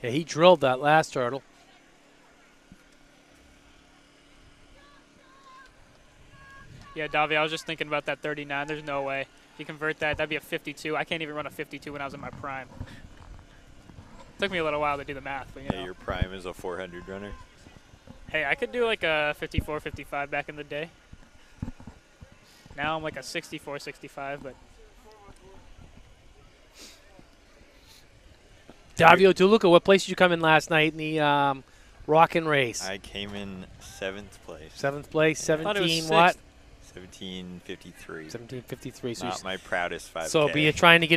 Yeah, he drilled that last hurdle. Yeah, Davi, I was just thinking about that 39. There's no way. If you convert that, that'd be a 52. I can't even run a 52 when I was in my prime. Took me a little while to do the math, but you know. Your prime is a 400 runner. Hey, I could do like a 54, 55 back in the day. Now I'm like a 64, 65, but Davio DeLuca, what place did you come in last night in the Rockin' Race? I came in 7th place. 7th place, I thought it was 17 what? 1753. 1753. So Not my proudest 5K. So, but you're trying to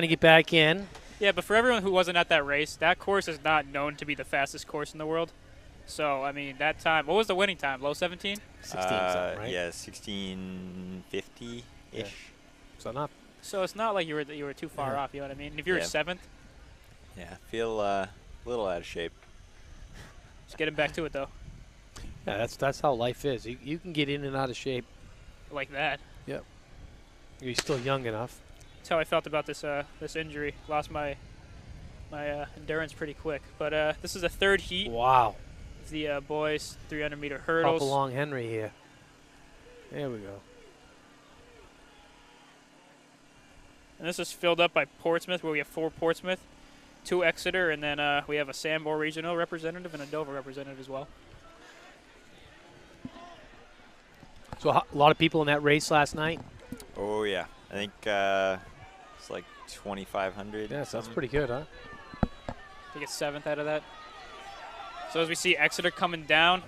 get back in. yeah, but for everyone who wasn't at that race, that course is not known to be the fastest course in the world. So, I mean, that time, what was the winning time? Low 17? 16 something, right? Yeah, 1650-ish. Yeah. So not. So it's not like you were too far off, you know what I mean? If you're 7th, Yeah, feel a little out of shape. just getting back to it though. Yeah, that's how life is. You can get in and out of shape. Like that. Yep. You're still young enough. That's how I felt about this this injury. Lost my endurance pretty quick. But this is a 3rd heat. Wow. The boys 300-meter hurdles. Pop along Henry here. There we go. And this is filled up by Portsmouth, where we have 4 Portsmouth, 2 Exeter, and then we have a Sambor regional representative and a Dover representative as well. So a lot of people in that race last night. Oh, yeah. I think it's like 2,500. Yeah, so that's pretty good, huh? To get 7th out of that. So as we see Exeter coming down,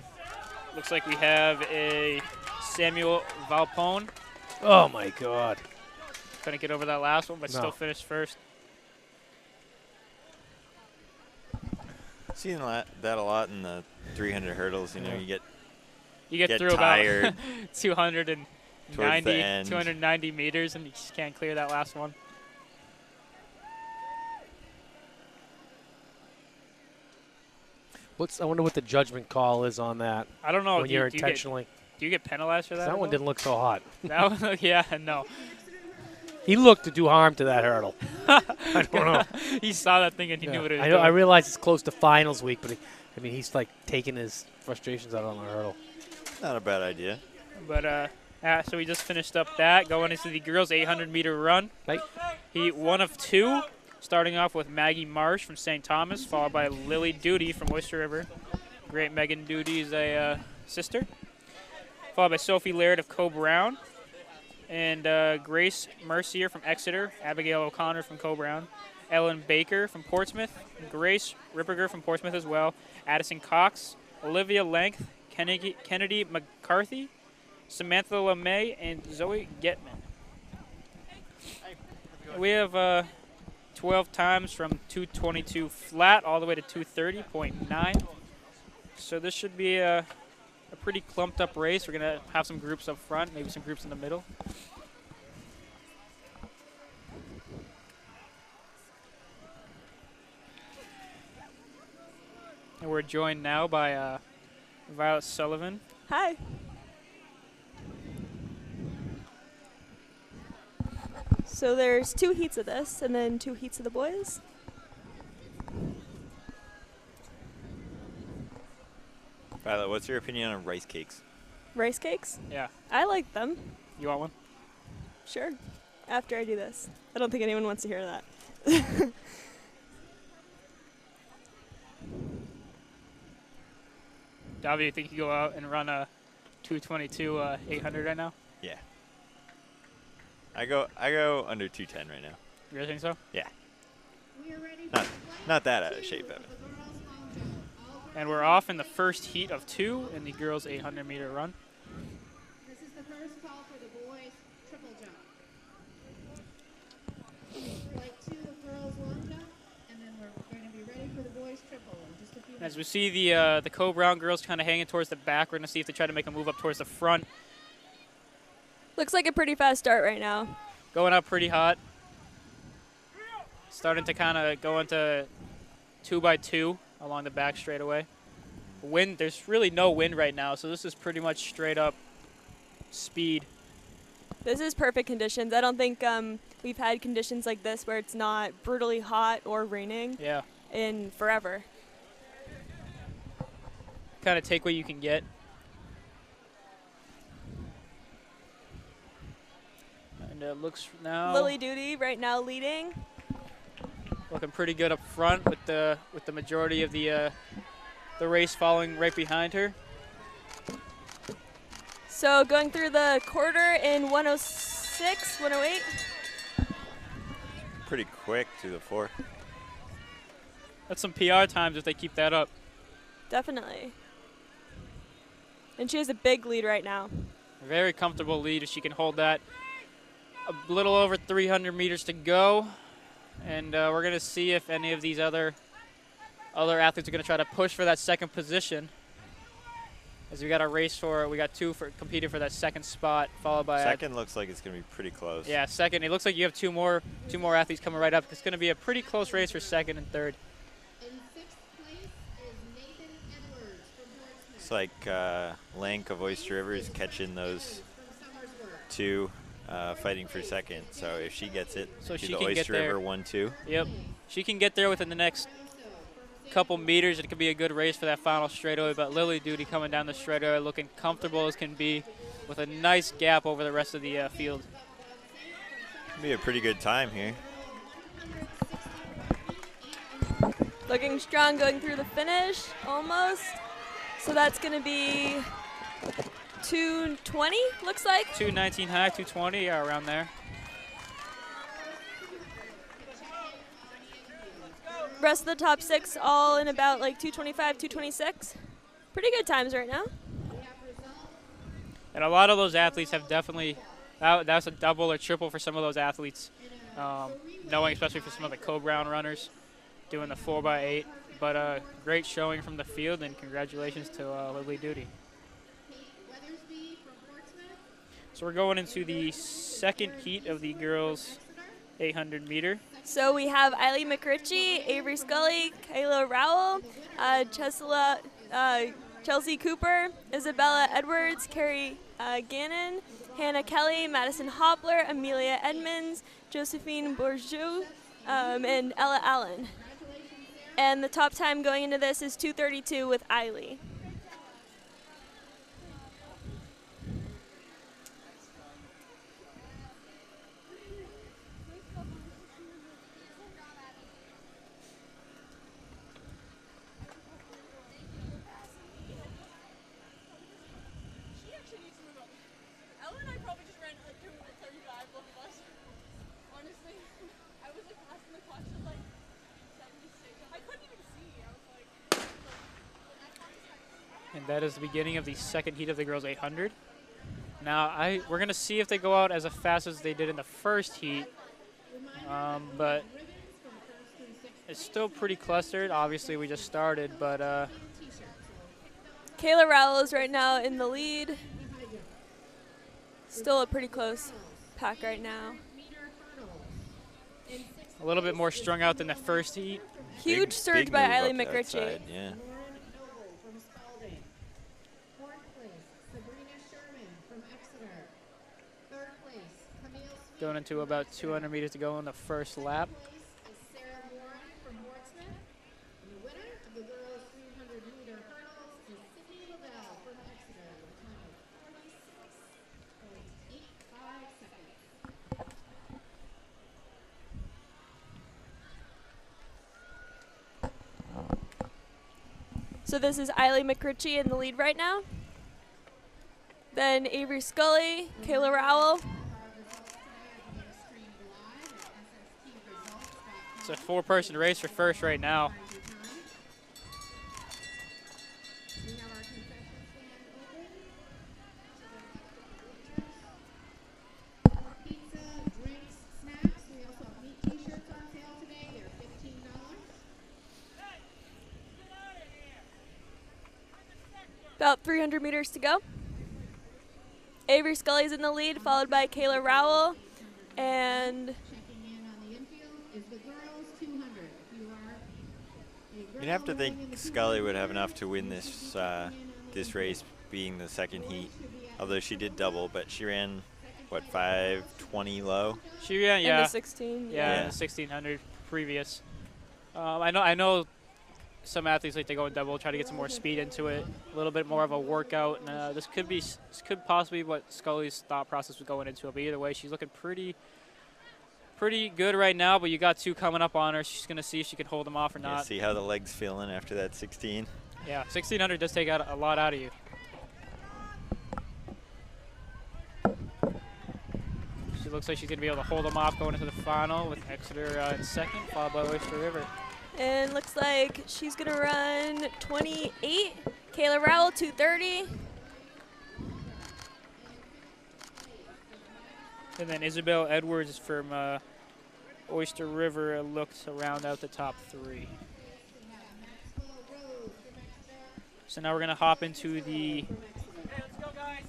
looks like we have a Samuel Valpone. Oh, my God. Couldn't get over that last one, but No. still finished first. Seeing that a lot in the 300 hurdles. You know, you get get through tired about 290, end. 290 meters, and you just can't clear that last one. I wonder what the judgment call is on that. I don't know. When you're intentionally. Do you get penalized for that? That one didn't look so hot. That one, yeah, no. He looked to do harm to that hurdle. I don't know. He saw that thing and he knew what it was I doing. realize it's close to finals week, but he's like taking his frustrations out on the hurdle. Not a bad idea. But so we just finished up that, going into the girls' 800-meter run. Right. Heat 1 of 2, starting off with Maggie Marsh from St. Thomas, followed by Lily Duty from Oyster River. Great Megan Duty is a sister. Followed by Sophie Laird of Co-Brown. And Grace Mercier from Exeter, Abigail O'Connor from Co-Brown, Ellen Baker from Portsmouth, Grace Ripperger from Portsmouth as well, Addison Cox, Olivia Length, Kennedy McCarthy, Samantha LeMay, and Zoe Getman. We have 12 times from 2:22 flat all the way to 2:30.9. So this should be a pretty clumped up race. We're going to have some groups up front, maybe some groups in the middle. And we're joined now by Violet Sullivan. Hi. So there's 2 heats of this and then 2 heats of the boys. Violet, what's your opinion on rice cakes? Rice cakes? Yeah. I like them. You want one? Sure. After I do this. I don't think anyone wants to hear that. Davi, you think you go out and run a 2:22 800 right now? Yeah. I go under 210 right now. You really think so? Yeah. Not that out of shape, Evan. And we're off in the first heat of 2 in the girls' 800-meter run. This is the first call for the boys' triple jump. Like 2 girls' long jump, and then we're going to be ready for the boys' triple in just a few minutes. As we see the Co-Brown girls kind of hanging towards the back, we're going to see if they try to make a move up towards the front. Looks like a pretty fast start right now. Going up pretty hot. Starting to kind of go into 2x2 along the back straightaway. Wind, there's really no wind right now, so this is pretty much straight up speed. This is perfect conditions. I don't think we've had conditions like this where it's not brutally hot or raining. Yeah. in forever. Kind of take what you can get. And it looks now Lily Duty right now leading. looking pretty good up front with the majority of the race following right behind her. So going through the quarter in 106, 108. Pretty quick to the 4. That's some PR times if they keep that up. Definitely. And she has a big lead right now. Very comfortable lead if she can hold that. A little over 300 meters to go. And we're going to see if any of these other athletes are going to try to push for that second position. As we got a race for, we got 2 for competing for that second spot, followed by second looks like it's going to be pretty close. Yeah, second. It looks like you have two more athletes coming right up. It's going to be a pretty close race for second and third. In 6th place is Nathan Edwards from Portsmouth. It's like Lank of Oyster River is catching those From Summersworth. 2 fighting for second. So if she gets it, So to she the can get Oyster there. River 1-2. Yep. She can get there within the next couple meters. It could be a good race for that final straightaway, but Lily Duty coming down the straightaway looking comfortable as can be with a nice gap over the rest of the field. Be a pretty good time here. Looking strong going through the finish, almost. So that's going to be 220, looks like. 219 high, 220, yeah, around there. Rest of the top 6 all in about like 225, 226. Pretty good times right now. And a lot of those athletes have definitely, that's a double or triple for some of those athletes, knowing especially for some of the Co-Brown runners doing the 4x8. But great showing from the field, and congratulations to Lily Duty. So we're going into the second heat of the girls' 800 meter. So we have Eileen McRitchie, Avery Scully, Kayla Rowell, Chelsea Cooper, Isabella Edwards, Carrie Gannon, Hannah Kelly, Madison Hopler, Amelia Edmonds, Josephine Bourgeois, and Ella Allen. And the top time going into this is 2:32 with Eileen. And that is the beginning of the second heat of the girls' 800. Now, we're going to see if they go out as fast as they did in the first heat, but it's still pretty clustered. Obviously, we just started, but Kayla Rowell is right now in the lead. Still a pretty close pack right now. a little bit more strung out than the first heat. Huge surge big by move Eileen up that McRitchie. side, yeah. From Spalding. 4th place, Sabrina Sherman from Exeter. 3rd place, Camille Sweet. Going into about 200 meters to go in the first lap. Place is Sarah Warren from Portsmouth. And the winner of the girls' 300-meter hurdles is Sydney Lavelle from Exeter with a time of 46.85 seconds. So this is Eileen McRitchie in the lead right now. Then Avery Scully, Kayla Rowell. It's a four-person race for first right now. We have our concession stand open. Pizza, drinks, snacks. We also have meat t-shirts on sale today. They're $15. About 300 meters to go. Avery Scully's in the lead, followed by Kayla Rowell. And Checking in on the infield is the girls 200. If you are a girl You'd have to running in think the Scully would 200, have enough to win this this race, being the second heat. Although she did double, but she ran what, 5:20 low. She ran, in yeah, the 16. yeah, Yeah. in the 1600 previous. I know some athletes like to go in double, try to get some more speed into it, a little bit more of a workout. And this could possibly be what Scully's thought process was going into it. But either way, she's looking pretty good right now. But you got 2 coming up on her. She's gonna see if she can hold them off or Yeah, not. see how the legs feeling after that 16. Yeah, 1600 does take out a lot out of you. She looks like she's gonna be able to hold them off going into the final with Exeter in second, followed by Oyster River. And looks like she's going to run 28. Kayla Rowell, 2:30. And then Isabel Edwards from Oyster River looks to round out the top 3. So now we're going to hop into the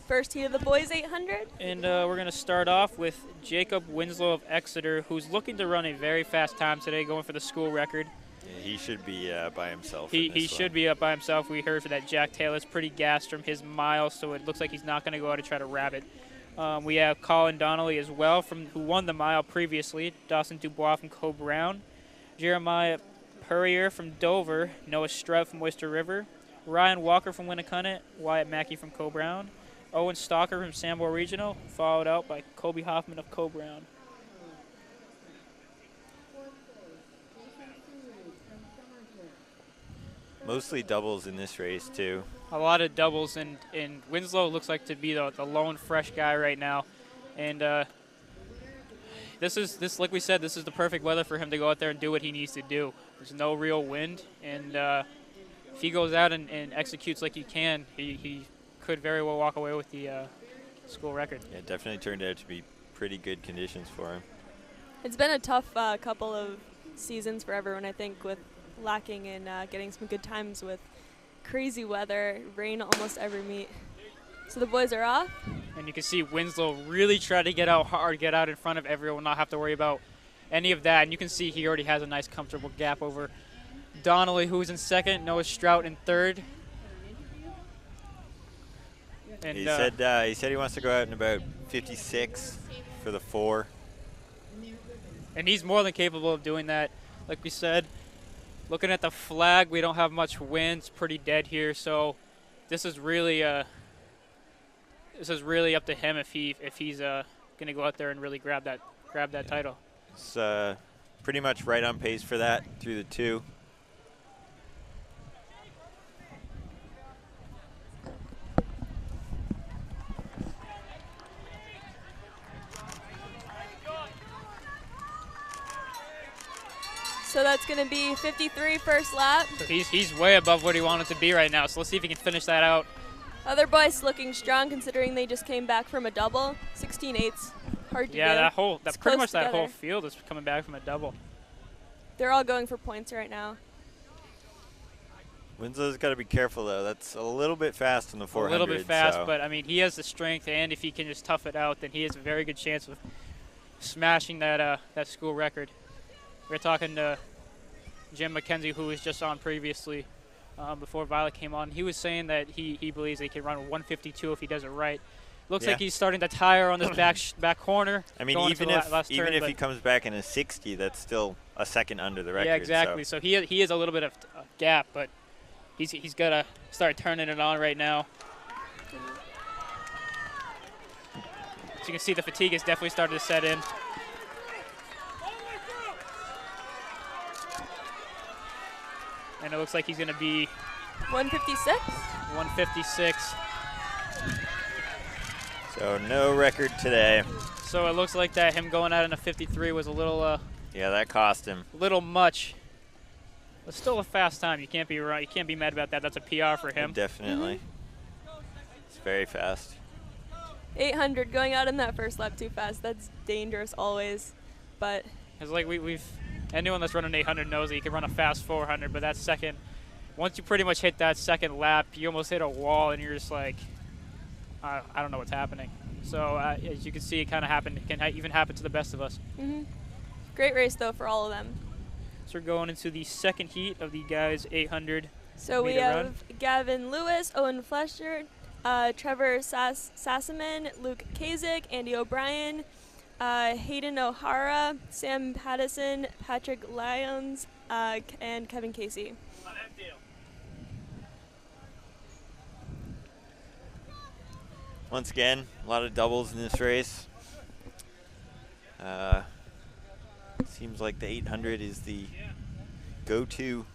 First heat of the boys 800. and we're going to start off with Jacob Winslow of Exeter, who's looking to run a very fast time today, going for the school record. Yeah, he should be by himself. He should be up by himself. We heard that Jack Taylor's pretty gassed from his mile, so it looks like he's not going to go out and try to wrap it. We have Colin Donnelly as well, who won the mile previously. Dawson Dubois from Co Brown. Jeremiah Purrier from Dover. Noah Strout from Oyster River. Ryan Walker from Winnicott. Wyatt Mackey from Co Brown. Owen Stalker from Sanborn Regional, followed out by Kobe Hoffman of Co Brown. Mostly doubles in this race, too. A lot of doubles, and Winslow looks like to be the lone fresh guy right now. And like we said, this is the perfect weather for him to go out there and do what he needs to do. There's no real wind, and if he goes out and executes like he can, he could very well walk away with the school record. Yeah, it definitely turned out to be pretty good conditions for him. It's been a tough couple of seasons for everyone, I think, with lacking in getting some good times with crazy weather, rain almost every meet. So the boys are off. And you can see Winslow really try to get out hard, get out in front of everyone, not have to worry about any of that. And you can see he already has a nice, comfortable gap over Donnelly, who's in second, Noah Strout in third. And He said he wants to go out in about 56 for the 4. and he's more than capable of doing that. Like we said, looking at the flag, we don't have much wind. It's pretty dead here, so this is really up to him if he's going to go out there and really grab that title. It's pretty much right on pace for that through the 2. So that's going to be 53 first lap. So he's way above what he wanted to be right now. So let's see if he can finish that out. Other boys looking strong considering they just came back from a double. 16/8, hard to do. Yeah, that It's pretty close much that whole together. field is coming back from a double. They're all going for points right now. Winslow's got to be careful, though. That's a little bit fast in the 400. A little bit fast, so. but I mean, he has the strength, and if he can just tough it out, then he has a very good chance of smashing that school record. We're talking to Jim McKenzie, who was just on previously before Violet came on. He was saying that he believes he can run 152 if he does it right. Looks like he's starting to tire on this back corner. I mean, even if he comes back in a 60, that's still a second under the record. Yeah, exactly. So he has a little bit of a gap, but he's got to start turning it on right now. So you can see the fatigue has definitely started to set in. And it looks like he's going to be 156? 156. So no record today. So it looks like that him going out in a 53 was a little Yeah, that cost him. little much. But still a fast time. You can't be right. You can't be mad about that. That's a PR for him. Definitely. It's very fast. 800 going out in that first lap too fast. That's dangerous always. But It's like we've anyone that's running 800 knows that you can run a fast 400, but that second, once you pretty much hit that second lap, you almost hit a wall, and you're just like, I don't know what's happening. So as you can see, it kind of happened. It can even happen to the best of us. great race though for all of them. So we're going into the second heat of the guys 800. So we meter have run. Gavin Lewis, Owen Flesher, Trevor Sassaman, Luke Kazik, Andy O'Brien, Hayden O'Hara, Sam Pattison, Patrick Lyons, and Kevin Casey. Once again, a lot of doubles in this race. Seems like the 800 is the go-to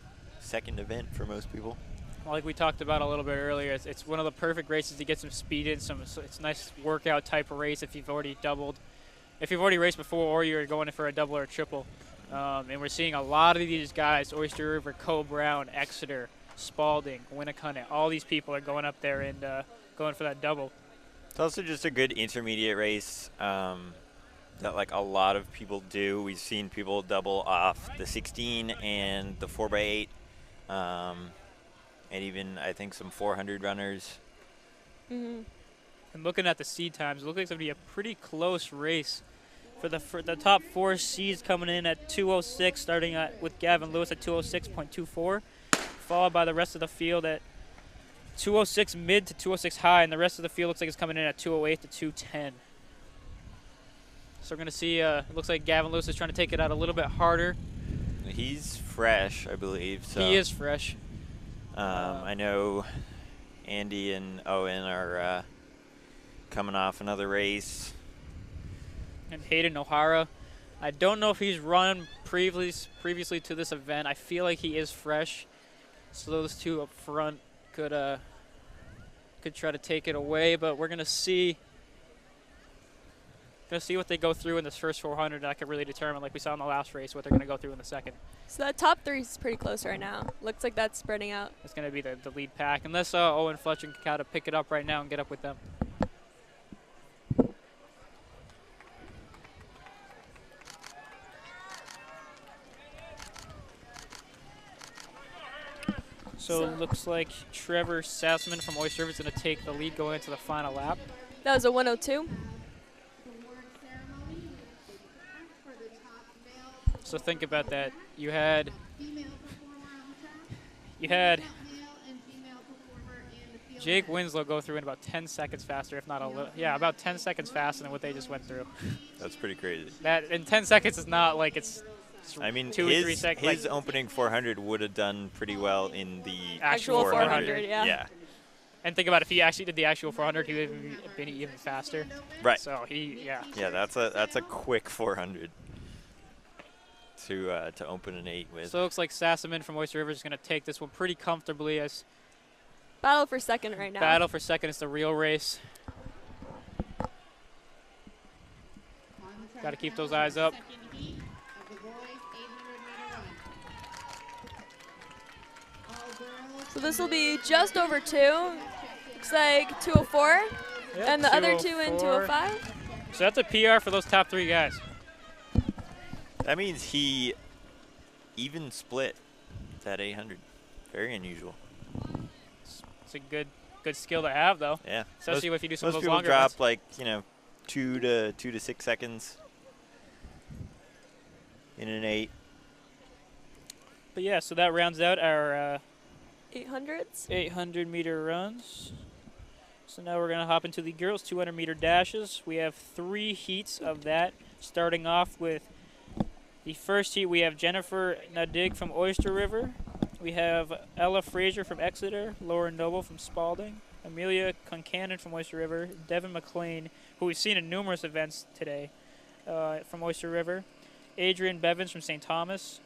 second event for most people. Like we talked about a little bit earlier, it's one of the perfect races to get some speed in. It's a nice workout type of race if you've already doubled, if you've already raced before, or you're going in for a double or a triple. And we're seeing a lot of these guys: Oyster River, Co Brown, Exeter, Spalding, Winnicott. All these people are going up there and going for that double. It's also just a good intermediate race that like a lot of people do. We've seen people double off the 16 and the 4x8, and even I think some 400 runners. Mm-hmm. And looking at the seed times, it looks like it's going to be a pretty close race. For the top 4 seeds coming in at 2:06, starting with Gavin Lewis at 2:06.24, followed by the rest of the field at 2:06 mid to 2:06 high, and the rest of the field looks like it's coming in at 2:08 to 2:10. So we're going to see, it looks like Gavin Lewis is trying to take it out a little bit harder. He's fresh, I believe. So He is fresh. I know Andy and Owen are coming off another race. And Hayden O'Hara, I don't know if he's run previously to this event. I feel like he is fresh. So those two up front could try to take it away, but we're going to see. Going to see what they go through in this first 400. I could really determine, like we saw in the last race, what they're going to go through in the second. So that top 3 is pretty close right now. Looks like that's spreading out. It's going to be the lead pack, unless Owen Fletcher can kind of pick it up right now and get up with them. So it looks like Trevor Sassman from Oyster River is going to take the lead going into the final lap. That was a 102. The award ceremony for the top male, So think about that. You had female performer on the top, you had male and female performer in the field. Jake Winslow go through in about 10 seconds faster, if not a little. Yeah, about 10 seconds faster than what they just went through. That's pretty crazy. That in 10 seconds is not like it's I mean, 2 or 3 seconds. his opening 400 would have done pretty well in the Actual 400, yeah. And think about if he actually did the actual 400, he would have been even faster. Right. So Yeah, that's a quick 400 to open an 8 with. So it looks like Sassaman from Oyster River is going to take this one pretty comfortably. As Battle for second right now. battle for second is the real race. On the track Gotta keep now those is the eyes up. second heat of the boys 800-meter run. All girls So this will be just over 2. Looks like 204. Yep, And the other 2 in 204. 205. So that's a PR for those top 3 guys. That means he even split that 800. Very unusual. It's a good skill to have, though. Yeah. Especially if you do some of most those people longer drop runs. like 2 to 6 seconds in an 8. But yeah, so that rounds out our 800s. 800-meter runs. So now we're going to hop into the girls' 200-meter dashes. We have 3 heats of that, starting off with the first heat. We have Jennifer Nadig from Oyster River. We have Ella Fraser from Exeter, Lauren Noble from Spalding, Amelia Concannon from Oyster River, Devin McLean, who we've seen in numerous events today, from Oyster River, Adrian Bevins from St. Thomas,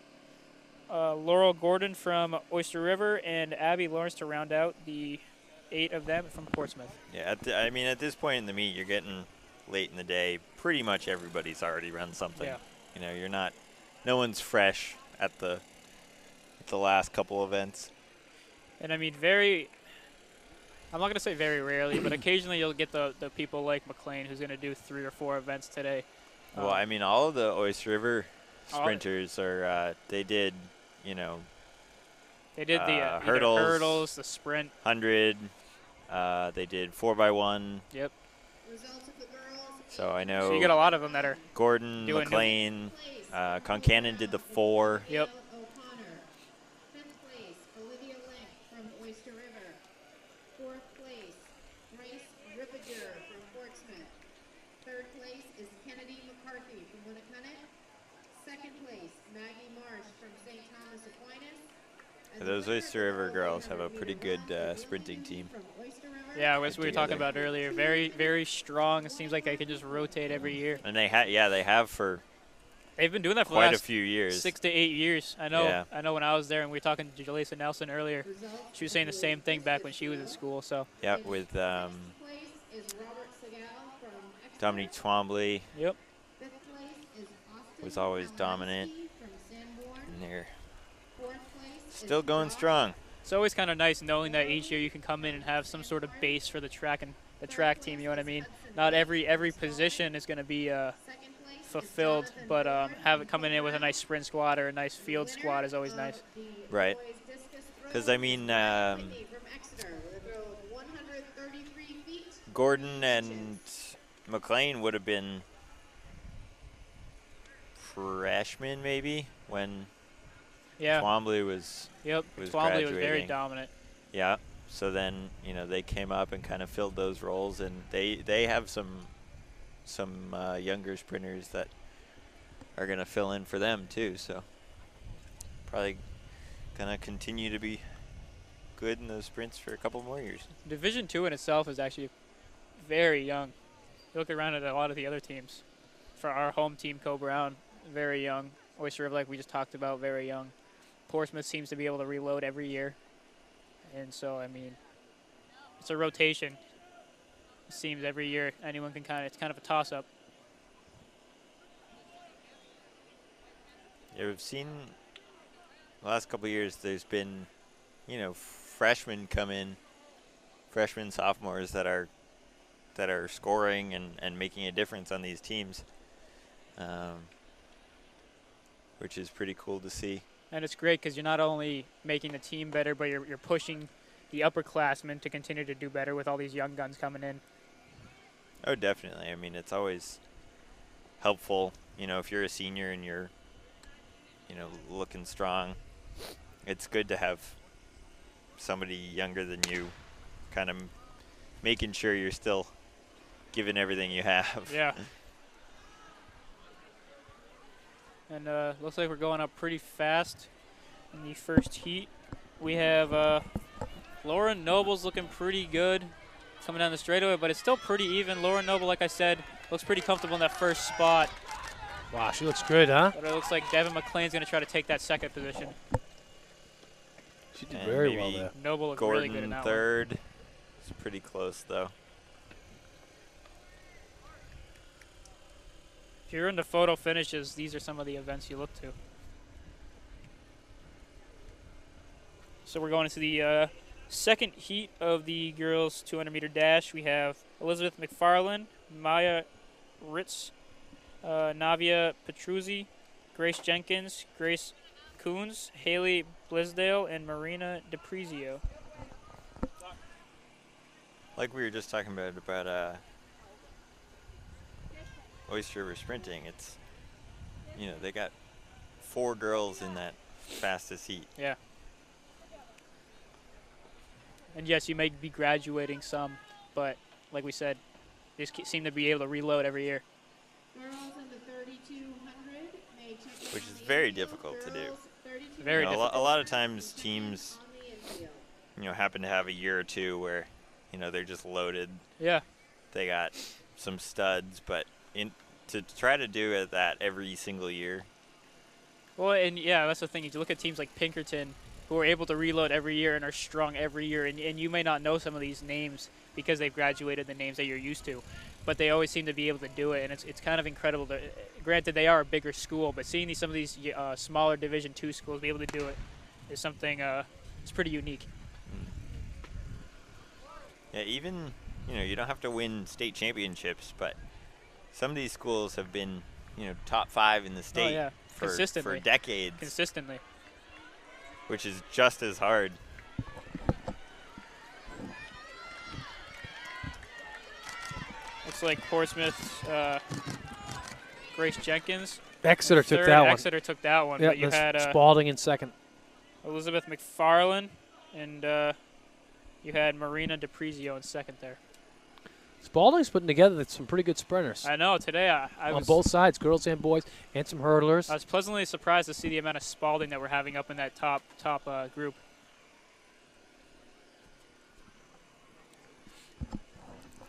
Laurel Gordon from Oyster River, and Abby Lawrence to round out the 8 of them from Portsmouth. Yeah, I mean, at this point in the meet, you're getting late in the day. Pretty much everybody's already run something. Yeah. You're not, no one's fresh at the last couple events. And I mean, I'm not going to say very rarely, but occasionally you'll get the people like McLean who's going to do 3 or 4 events today. Well, I mean, all of the Oyster River sprinters are, they did, They did the hurdles, the sprint. 100, they did 4x1. Yep. Results of the girls. So I know So you get a lot of them that are. Gordon, doing McLean, Concannon did the 4. Yep. O'Connor. 5th place, Olivia Lenk from Oyster River. 4th place, Grace Rippiger from Portsmouth. 3rd place is Kennedy McCarthy from Winnicott. second place, Maggie Marsh from St. Thomas Aquinas. And the Those winner Oyster of the River girls have a 400 pretty meter good run, sprinting team. from Oyster River. Yeah, as we were talking together. about earlier, very strong. It seems like they can just rotate every year. And they have for They've been doing that for quite the a last few years. 6 to 8 years. I know. Yeah. I know when I was there and we were talking to Jalisa Nelson earlier. She was saying the same thing back when she was in school. So. Yeah, with Place is Robert Segal from Exeter. Dominique Twombly Yep. Fifth place is Austin was always dominant, Kowalski from Sanborn. and they're Fourth place is still going Rob strong. It's always kind of nice knowing that each year you can come in and have some sort of base for the track team. You know what I mean? Not every position is going to be Second place is fulfilled, Jonathan but Burke. have it coming in with a nice sprint squad or a nice field squad is always nice. Right. Because, I mean, From Exeter with a throw of 133 feet. Gordon and McLean would have been freshmen maybe when Yeah. Twombly was Yep. was Twombly was very graduating. dominant. Yeah. So then, they came up and kind of filled those roles, and they have some younger sprinters that are going to fill in for them too. So probably going to continue to be good in those sprints for a couple more years. Division II in itself is actually very young. You look around at a lot of the other teams. For our home team, Co-Brown, very young. Oyster River, like we just talked about, very young. Portsmouth seems to be able to reload every year. And so, I mean, it's a rotation. It seems every year anyone can it's kind of a toss-up. Yeah, we've seen the last couple of years there's been, freshmen come in, freshmen, sophomores that are scoring and making a difference on these teams, which is pretty cool to see. And it's great because you're not only making the team better, but you're pushing the upperclassmen to continue to do better with all these young guns coming in. Oh, definitely. I mean, it's always helpful, if you're a senior and you're, looking strong. It's good to have somebody younger than you kind of making sure you're still giving everything you have. Yeah. And looks like we're going up pretty fast in the first heat. We have Lauren Noble's looking pretty good coming down the straightaway, but it's still pretty even. Lauren Noble, like I said, looks pretty comfortable in that first spot. Wow, she looks good, huh? But it looks like Devin McLean's going to try to take that second position. She did And very well maybe there. Noble looked Gordon really good in that one. third. It's pretty close, though. If you're into photo finishes, these are some of the events you look to. So we're going into the second heat of the girls 200-meter dash. We have Elizabeth McFarland, Maya Ritz, Navia Petruzzi, Grace Jenkins, Grace Coons, Haley Blisdale, and Marina DePrizio. Like we were just talking about Oyster River sprinting, it's, they got 4 girls in that fastest heat. Yeah. And yes, you may be graduating some, but like we said, they just seem to be able to reload every year. Girls in the 3200 may check in Which on is the very infield. difficult to do. Girls 3200 Very a difficult. lot of times teams, on the infield. happen to have a year or two where, they're just loaded. Yeah. They got some studs, but to try to do that every single year. Well, and yeah, that's the thing. You look at teams like Pinkerton, who are able to reload every year and are strong every year, and you may not know some of these names because they've graduated the names that you're used to, but they always seem to be able to do it, and it's kind of incredible. Granted, they are a bigger school, but seeing some of these smaller Division II schools be able to do it is something it's pretty unique. Yeah, even, you don't have to win state championships, but some of these schools have been, top 5 in the state yeah. for Consistently. decades, Consistently. which is just as hard. Looks like Portsmouth, Grace Jenkins. Exeter took Third, that one. Exeter took that one, Yeah, but you had Spalding in second. Elizabeth McFarland, and you had Marina DePrizio in second there. Spalding's putting together some pretty good sprinters I know today I on was both sides, girls and boys, and some hurdlers. I was pleasantly surprised to see the amount of Spalding that we're having up in that top group.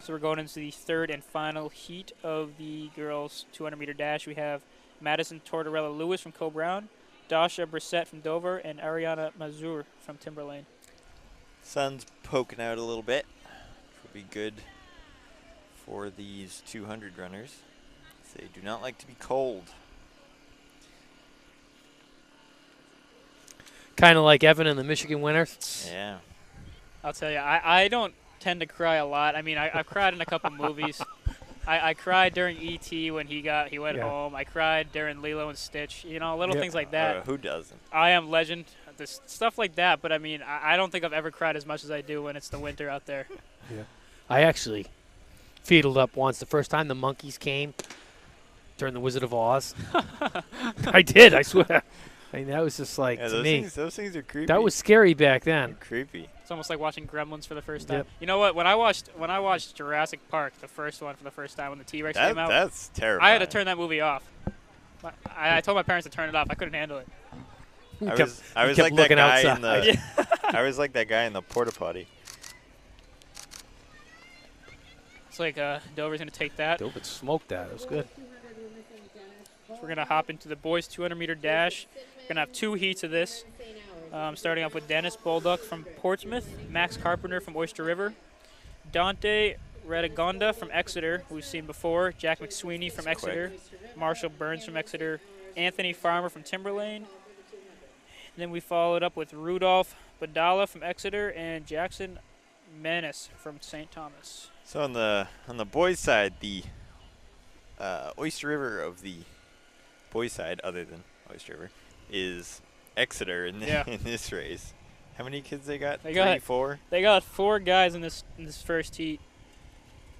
So we're going into the third and final heat of the girls 200-meter dash. We have Madison Tortorella Lewis from Co-Brown, Dasha Brissett from Dover, and Ariana Mazur from Timberlane. Sun's poking out a little bit, which will be good for these 200 runners. They do not like to be cold. Kind of like Evan and the Michigan winners. Yeah. I'll tell you, I don't tend to cry a lot. I mean, I've cried in a couple movies. I cried during E.T. when he went home. I cried during Lilo and Stitch. You know, little things like that. Who doesn't? I Am Legend, this stuff like that. But I mean, I don't think I've ever cried as much as I do when it's the winter out there. Yeah. I actually feedled up once. The first time the monkeys came during the Wizard of Oz. I did, I swear. I mean, that was just like, Yeah, to me, those things are creepy. that was scary back then. creepy. It's almost like watching Gremlins for the first time. Yep. You know what? When I watched Jurassic Park, the first one for the first time when the T-Rex came out, That's terrifying. I had to turn that movie off. I told my parents to turn it off. I couldn't handle it. I was kept like that looking guy outside. in the. I was like that guy in the porta potty. It's like Dover's gonna take that. Dope, it smoked that. It was good. So we're gonna hop into the boys 200-meter dash. We're gonna have two heats of this. Starting off with Dennis Bolduc from Portsmouth, Max Carpenter from Oyster River, Dante Radagonda from Exeter, who we've seen before, Jack McSweeney from Exeter, Marshall Burns from Exeter, Anthony Farmer from Timberlane. And then we followed up with Rudolph Badala from Exeter and Jackson Menace from St. Thomas. So on the boys' side, the Oyster River of the boys' side, other than Oyster River, is Exeter in this race. How many kids they got? They 3, got 4? They got 4 guys in this first heat.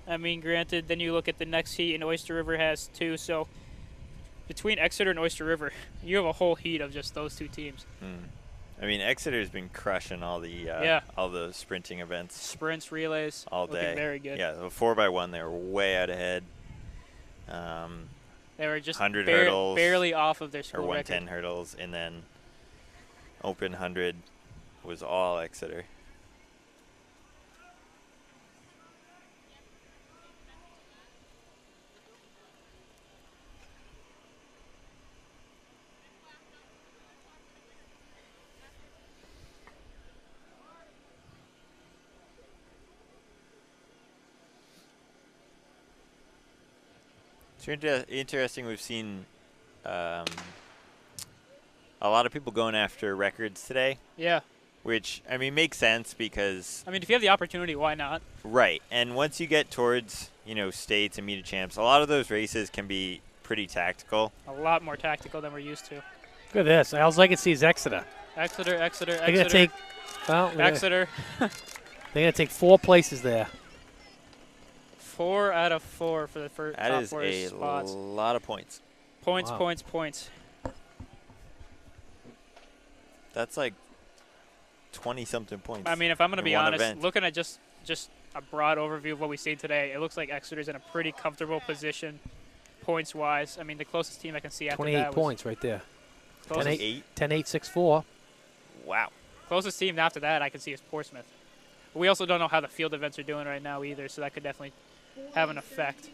I mean, granted, then you look at the next heat, and Oyster River has 2. So between Exeter and Oyster River, you have a whole heat of just those 2 teams. I mean, Exeter's been crushing all the sprinting events Sprints, relays, all looking day. very good. Yeah, the 4x1 they were way out ahead. They were just 100 hurdles barely off of their or school 110 record. hurdles, and then open 100 was all Exeter. It's interesting. We've seen a lot of people going after records today. Yeah. Which, I mean, makes sense because... I mean, if you have the opportunity, why not? Right. And once you get towards, states and meet champs, a lot of those races can be pretty tactical. A lot more tactical than we're used to. Look at this. All I can see is Exeter. Exeter. They're going to take... Well, Exeter. They're going to take 4 places there. 4 out of 4 for the first top 4 That is spots. a lot of points. Points, Wow. points. That's like 20-something points. I mean, if I'm going to in be one honest, event. looking at just a broad overview of what we've seen today, it looks like Exeter's in a pretty comfortable position points-wise. I mean, the closest team I can see after 28 that was points right there. closest, 8. 10-8-6-4. Wow. closest team after that I can see is Portsmouth. We also don't know how the field events are doing right now either, so that could definitely have an effect.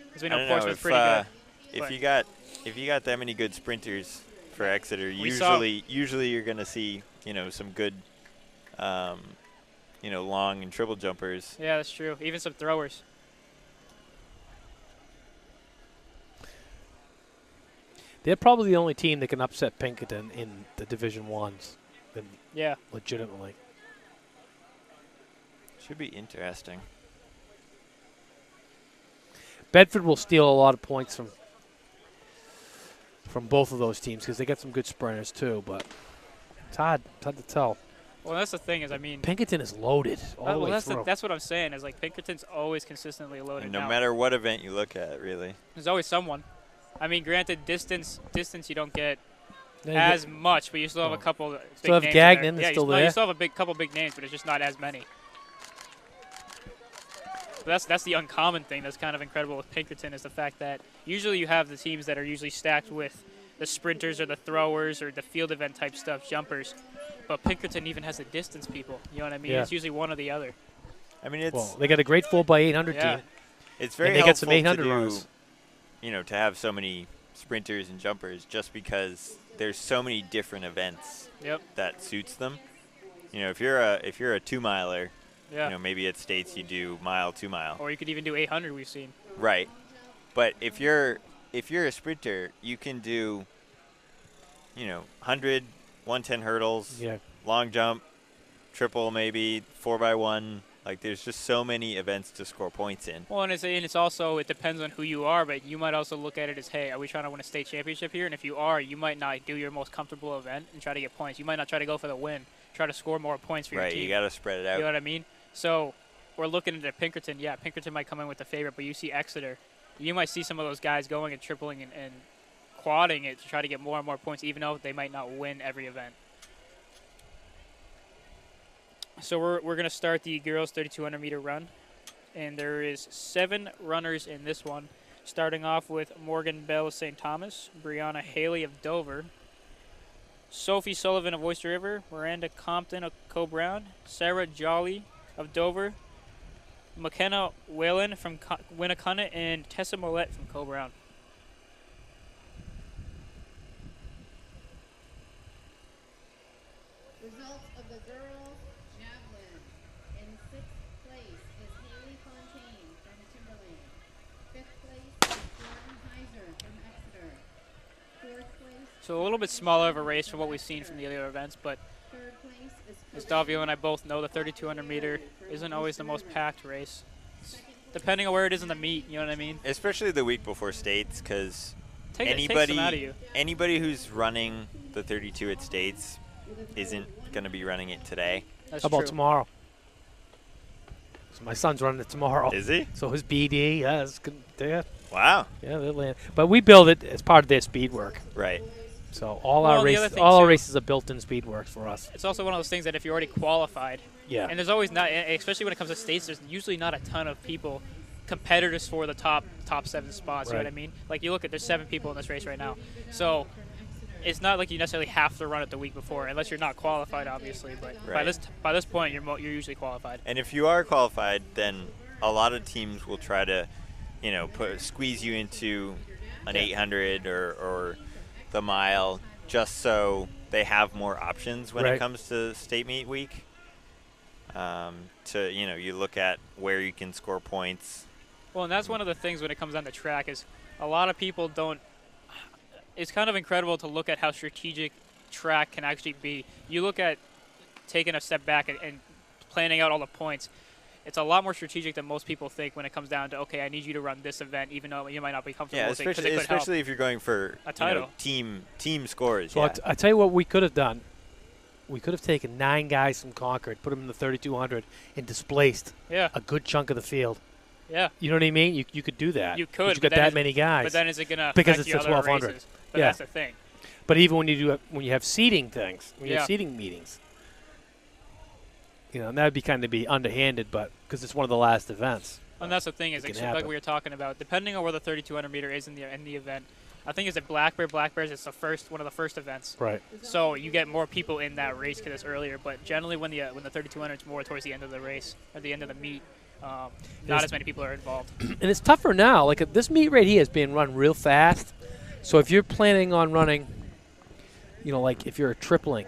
Because we know I don't know Portsmouth's if, pretty good. if but- you got that many good sprinters for Exeter, saw- usually you're going to see some good long and triple jumpers. Yeah, that's true. Even some throwers. They're probably the only team that can upset Pinkerton in the Division Ones, Yeah. legitimately. Should be interesting. Bedford will steal a lot of points from both of those teams because they got some good sprinters too, but it's hard to tell. Well, that's the thing is, I mean, Pinkerton is loaded all the way through. that's what I'm saying is like Pinkerton's always consistently loaded. And no now. matter what event you look at, really. There's always someone. I mean, granted, distance you don't get Then you as get- much, but you still have a couple big Still have names. Gagnon in that's there. still you there. still have a couple big names, but it's just not as many. But that's the uncommon thing that's kind of incredible with Pinkerton is the fact that usually you have the teams that are usually stacked with the sprinters or the throwers or the field event type stuff, jumpers. But Pinkerton even has the distance people. You know what I mean? Yeah. It's usually one or the other. I mean, it's Well, they got a great 4x800 Yeah. team. it's very and they got some helpful 800 to do, runners. to have so many sprinters and jumpers just because there's so many different events Yep. that suits them. If you're a 2-miler, Yeah. maybe at States you do mile, 2-mile. Or you could even do 800. We've seen. Right. But if you're a sprinter, you can do 100, 110 hurdles, Yeah. long jump, triple maybe, 4x1. Like there's just so many events to score points in. Well, and it's also it depends on who you are, but you might also look at it as, hey, are we trying to win a state championship here? And if you are, you might not do your most comfortable event and try to get points. You might not try to go for the win. Try to score more points for your Right, team. you got to spread it You out. know what I mean? So we're looking into Pinkerton. Yeah, Pinkerton might come in with the favorite, but you see Exeter. You might see some of those guys going and tripling and quadding it to try to get more and more points, even though they might not win every event. So we're going to start the girls 3,200 meter run, and there is 7 runners in this one, starting off with Morgan Bell of St. Thomas, Brianna Haley of Dover, Sophie Sullivan of Oyster River, Miranda Compton of Co-Brown, Sarah Jolly of Dover, McKenna Whalen from Winnacunnet, and Tessa Millette from Co-Brown. Results of the girls javelin. In 6th place is Haley Fontaine from Timberlane. 5th place is Jordan Heiser from Exeter. 4th place, So a little bit smaller of a race from what we've seen from the other events, but 3rd place is as Davio and I both know, the 3,200 meter isn't always the most packed race. Depending on where it is in the meet, you know what I mean? Especially the week before States, because Takes some out of you. anybody who's running the 32 at States isn't going to be running it today. That's How about true. tomorrow? So my son's running it tomorrow. Is he? So his BD, yeah, it's good. Yeah, Wow. they'll land. But we build it as part of their speed work. Right. So all Well, our and the other races, thing, all our too- races are built in speed works for us. It's also one of those things that if you're already qualified, Yeah. and there's always not, especially when it comes to states, there's usually not a ton of people, competitors for the top 7 spots. You know what I Right. mean? Like you look at, there's 7 people in this race right now, so it's not like you necessarily have to run it the week before, unless you're not qualified, obviously. But Right. by this point, you're usually qualified. And if you are qualified, then a lot of teams will try to, squeeze you into an 800 or the mile, just so they have more options when Right. it comes to state meet week. You look at where you can score points. Well, and that's one of the things when it comes down to track is a lot of people don't. It's kind of incredible to look at how strategic track can actually be. You look at taking a step back and planning out all the points. It's a lot more strategic than most people think when it comes down to, okay, I need you to run this event, even though you might not be comfortable Yeah, with it, 'cause it could help. especially if you're going for A title. team scores. So Yeah. I tell you what we could have done. We could have taken 9 guys from Concord, put them in the 3,200, and displaced Yeah, a good chunk of the field. yeah. You know what I mean? You could do that. You But could, You but got then that many guys. But then is it going to Because affect it's the the other 1,200. races? But Yeah. that's the thing. But even when you have seating things, when you Yeah. have seating meetings, and that would be underhanded, but because it's one of the last events. And that's the thing is, It can like happen. we were talking about, depending on where the 3,200 meter is in the event, I think it's at Black Bear. Black Bears, it's one of the first events. Right. So you get more people in that race because it's earlier. But generally, when the 3,200 is more towards the end of the race, or the end of the meet, not Yes. as many people are involved. And it's tougher now. Like this meet right here is being run real fast. So if you're planning on running, like if you're tripling,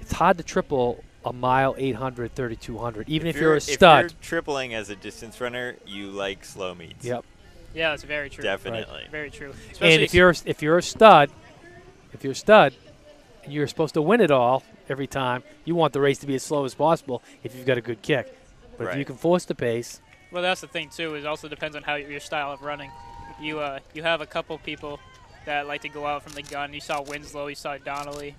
it's hard to triple a mile 800, 3,200, even if you're a stud. If you're tripling as a distance runner, you like slow meets. Yep. Yeah, that's very true. Definitely. Very true. And Especially if you're a stud, and you're supposed to win it all every time, you want the race to be as slow as possible if you've got a good kick. But if you Right. can force the pace, well, that's the thing too. It also depends on how your style of running. You have a couple people that like to go out from the gun. You saw Winslow, you saw Donnelly,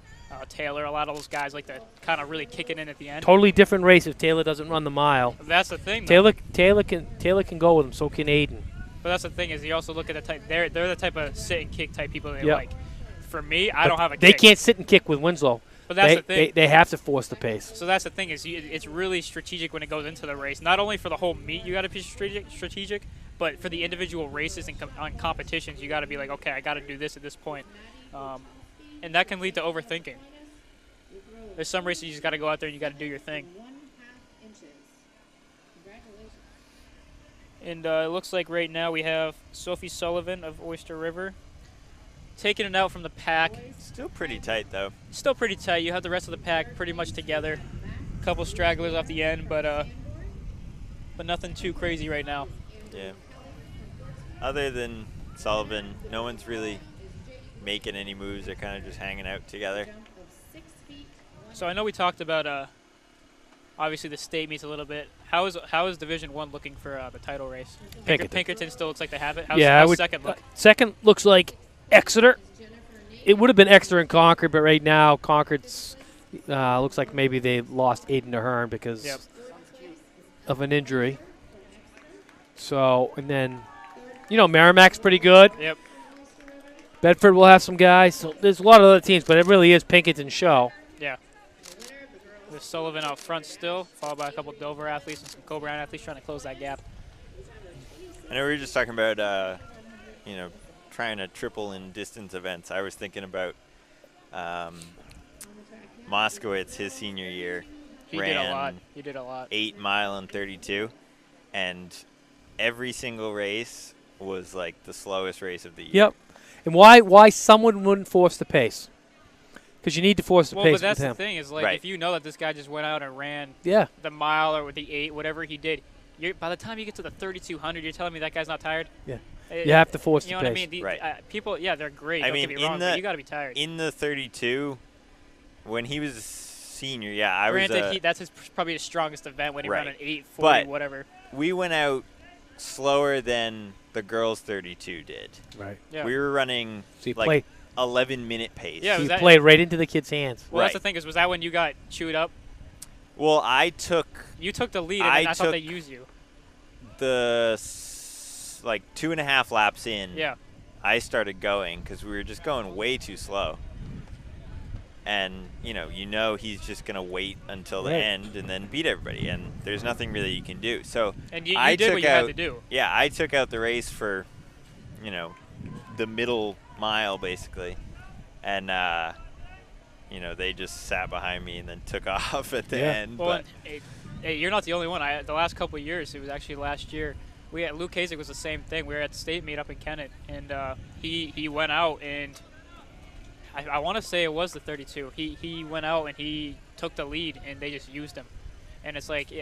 Taylor. A lot of those guys like to kind of really kick it in at the end. totally different race if Taylor doesn't run the mile. That's the thing. Though. Taylor can go with him. So can Aiden. But that's the thing is you also look at the type. They're the type of sit and kick type people they Yep. like. For me, I But don't have a They kick. can't sit and kick with Winslow. But that's the thing. They have to force the pace. So that's the thing is it's really strategic when it goes into the race. Not only for the whole meet, you got to be strategic, but for the individual races and on competitions, you got to be like, okay, I got to do this at this point, and that can lead to overthinking. There's some races you just got to go out there and you got to do your thing. 1/2 inches. Congratulations. And it looks like right now we have Sophie Sullivan of Oyster River taking it out from the pack. Still pretty tight, though. Still pretty tight. You have the rest of the pack pretty much together. A couple stragglers off the end, but nothing too crazy right now. Yeah. Other than Sullivan, no one's really making any moves. They're kind of just hanging out together. Jump of 6 feet. So I know we talked about obviously the state meets a little bit. How is Division 1 looking for the title race? Pinkerton still looks like they have it. How's second look? Second looks like Exeter. It would have been Exeter and Concord, but right now Concord's looks like maybe they lost Aiden Ahern because of an injury. So, and then, Merrimack's pretty good. Yep. Bedford will have some guys. So there's a lot of other teams, but it really is Pinkerton's show. Yeah. There's Sullivan out front still, followed by a couple Dover athletes and some Co-Brown athletes trying to close that gap. I know we were just talking about, trying to triple in distance events. I was thinking about Moskowitz, his senior year, He ran did a lot. 8 mile and 32, and every single race was like the slowest race of the year. Yep. And why someone wouldn't force the pace? Because you need to force the pace. Well, but that's with the him. thing is like Right. if you know that this guy just went out and ran Yeah. the mile or the 8, whatever he did, by the time you get to the 3,200, you're telling me that guy's not tired? Yeah. You have to force You know the what I pace. mean? Right. People, they're great. I Don't mean, get me wrong, but you got to be tired. In the 32, when he was a senior, I Granted, was. that's probably his strongest event when he ran Right. an 8:40, But whatever. We went out slower than the girls' 32 did. Right. Yeah. We were running So you like play. 11-minute pace. Yeah, So was you that- played right into the kid's hands. Well, that's the Right. thing was that when you got chewed up? Well, I took You took the lead, and I I thought took- they used you. the 2.5 laps in. Yeah. I started going because we were just going way too slow. And, he's just going to wait until the Right. end and then beat everybody. And there's nothing really you can do. So And you I did took what you had out- to do. Yeah, I took out the race for, the middle mile, basically. And, they just sat behind me and then took off at the Yeah. end. Well, But hey, you're not the only one. The last couple of years, it was actually last year. Luke Kasich was the same thing. We were at the state meet up in Kennett, and he went out and I want to say it was the 32. He went out and he took the lead, and they just used him. And it's like,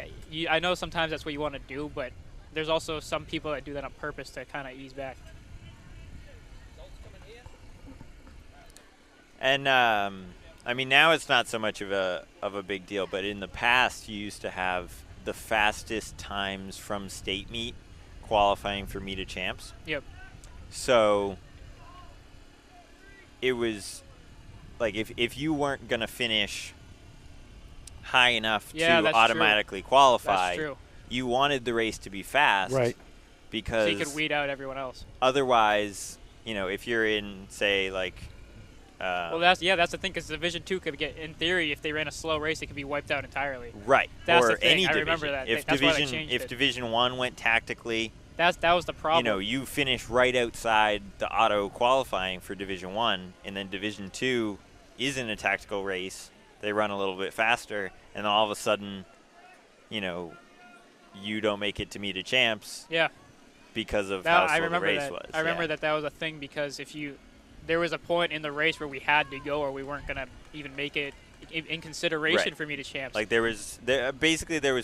I know sometimes that's what you want to do, but there's also some people that do that on purpose to kind of ease back. And now it's not so much of a big deal, but in the past you used to have the fastest times from state meet qualifying for meet of champs. Yep. So it was like if you weren't going to finish high enough Yeah, to that's automatically qualify, That's true. you wanted the race to be fast. Right. Because So you could weed out everyone else. otherwise, if you're in, say, Well, that's the thing, because Division 2 could get, in theory, if they ran a slow race, it could be wiped out entirely. right, That's or the thing. any I division. remember that. If That's why they division changed if it. Division 1 went tactically, That was the problem. you finish right outside the auto qualifying for Division 1, and then Division 2 isn't a tactical race. They run a little bit faster, and all of a sudden, you don't make it to meet a champs Yeah. because of That, how I slow remember the race that. was. I remember yeah. that was a thing, because there was a point in the race where we had to go, or we weren't going to even make it in consideration Right. for meet of champs. Like there was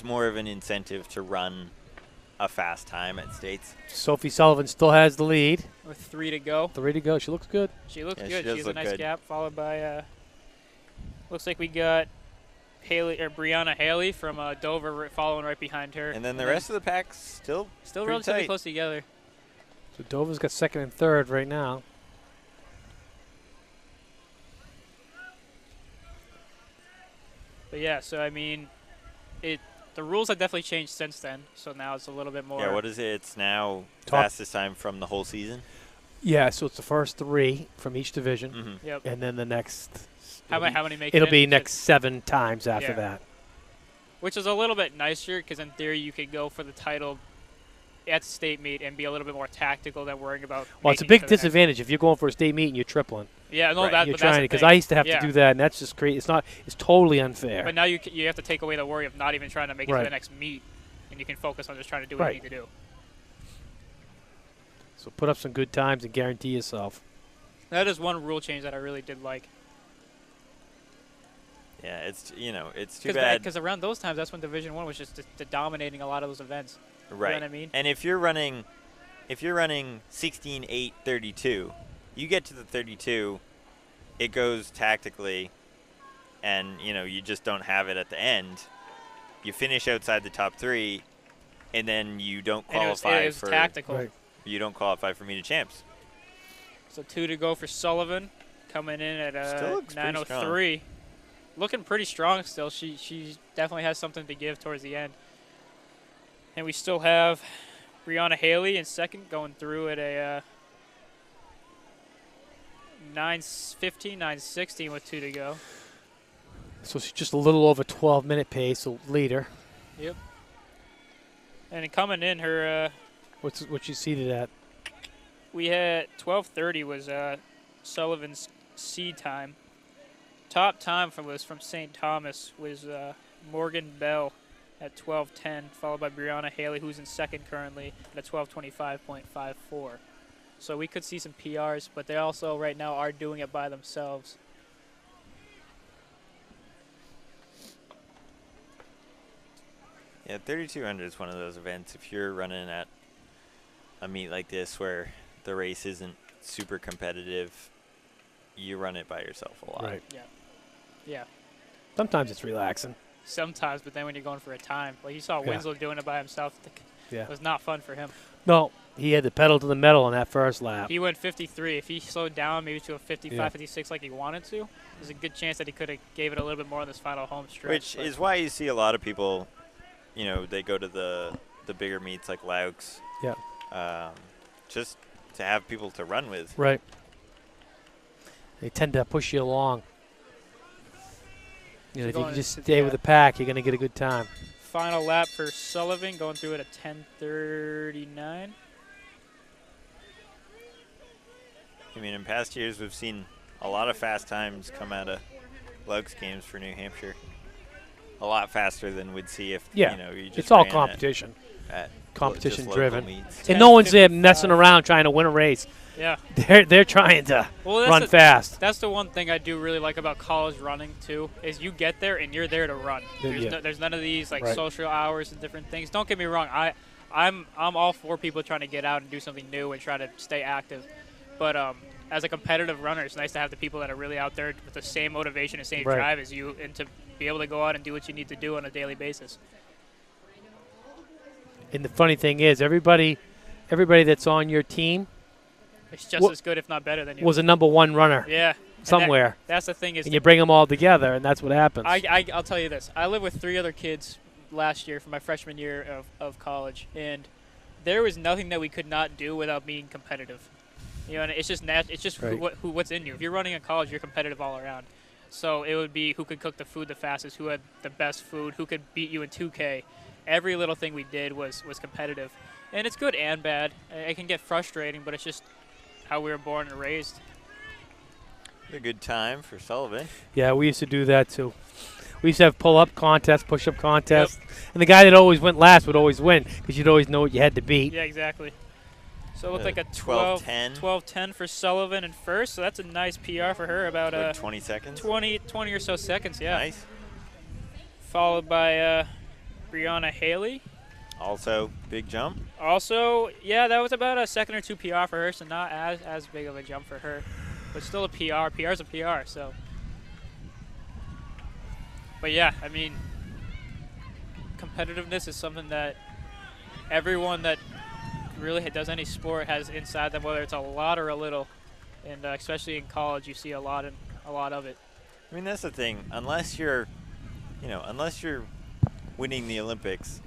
more of an incentive to run a fast time at states. Sophie Sullivan still has the lead. With 3 to go. 3 to go. She looks good. She looks Yeah, good. she does She has a look nice good. gap, followed by looks like we got Brianna Haley from Dover following right behind her. And then the rest of the pack's still pretty relatively tight. close together. So Dover's got second and third right now. But yeah, so I mean, the rules have definitely changed since then. So now it's a little bit more. Yeah, what is it? It's now Top- fastest time from the whole season. Yeah, so it's the first 3 from each division, Mm-hmm. Yep. and then the next. How many make It'll it be in? next 7 times after Yeah. that. Which is a little bit nicer because in theory you could go for the title at the state meet and be a little bit more tactical than worrying about. Well, it's a making it big to the next- disadvantage if you're going for a state meet and you're tripling. Yeah, no, Right. that, You're but that's trying the because thing. I used to have Yeah. to do that, and that's just crazy. It's totally unfair. But now you have to take away the worry of not even trying to make it to Right. the next meet, and you can focus on just trying to do what Right. you need to do. So put up some good times and guarantee yourself. That is one rule change that I really did like. Yeah, it's it's too bad. Because around those times, that's when Division 1 was just dominating a lot of those events. Right. You know what I mean? And if you're running 16, 8, 32, you get to the 32, it goes tactically, and you just don't have it at the end. You finish outside the top 3, and then you don't And qualify it was for tactical. Right. you don't qualify for meet of champs. So 2 to go for Sullivan, coming in at Still looks pretty 9:03. Looking pretty strong still. She definitely has something to give towards the end. And we still have Brianna Haley in second, going through at a 9:15, 9:16 with 2 to go. So she's just a little over 12-minute pace, so leader. Yep. And coming in, her What's she seated at? we had 12:30 was Sullivan's seed time. Top time was from St. Thomas was Morgan Bell at 12:10, followed by Brianna Haley, who's in second currently at a 12:25.54. So we could see some PRs, but they also right now are doing it by themselves. Yeah, 3200 is one of those events. If you're running at a meet like this where the race isn't super competitive, you run it by yourself a lot. Right. Yeah, Sometimes it's relaxing. sometimes, but then when you're going for a time, like you saw Yeah. Winslow doing it by himself, Yeah. it was not fun for him. No, he had the pedal to the metal on that first lap. He went 53. If he slowed down maybe to a 55, Yeah. 56 like he wanted to, there's a good chance that he could have gave it a little bit more on this final home stretch. Which but- is why you see a lot of people, they go to the bigger meets like Laux. Yeah. Just to have people to run with. Right. They tend to push you along. So If you going can just into- stay yeah. with the pack, you're going to get a good time. Final lap for Sullivan, going through at a 10:39. I mean, in past years, we've seen a lot of fast times come out of Laux games for New Hampshire. A lot faster than we'd see if, Yeah. you just It's all ran competition. at Competition just local driven. meets. And no one's there 10:55. messing around trying to win a race. Yeah. They're trying to Well, that's run the, fast. That's the one thing I do really like about college running too, is you get there and you're there to run. Yeah. There's none of these like Right. social hours and different things. Don't get me wrong. I'm all for people trying to get out and do something new and try to stay active. But as a competitive runner, it's nice to have the people that are really out there with the same motivation and same Right. drive as you, and to be able to go out and do what you need to do on a daily basis. And the funny thing is, everybody that's on your team It's just Wha- as good, if not better, than you. was a number 1 runner Yeah. And somewhere. that's the thing is, And you bring them all together, and that's what happens. I'll tell you this. I lived with 3 other kids last year for my freshman year of college, and there was nothing that we could not do without being competitive. And it's just it's just Right. what's in you. If you're running in college, you're competitive all around. So it would be who could cook the food the fastest, who had the best food, who could beat you in 2K. Every little thing we did was competitive, and it's good and bad. It can get frustrating, but it's just how we were born and raised. A good time for Sullivan. Yeah, we used to do that too. We used to have pull-up contests, push-up contests, and the guy that always went last would always win because you'd always know what you had to beat. Yeah, exactly. So it looked like a 12:10. 12:10 for Sullivan in first. So that's a nice PR for her, about Like 20 seconds. 20 or so seconds, yeah. Nice. Followed by Brianna Haley. Also, big jump. Also, yeah, that was about a second or 2 PR for her, so not as big of a jump for her, but still a PR. PR's a PR, so. But yeah, I mean, competitiveness is something that everyone that really does any sport has inside them, whether it's a lot or a little, and especially in college, you see a lot of it. I mean, that's the thing. Unless you're winning the Olympics,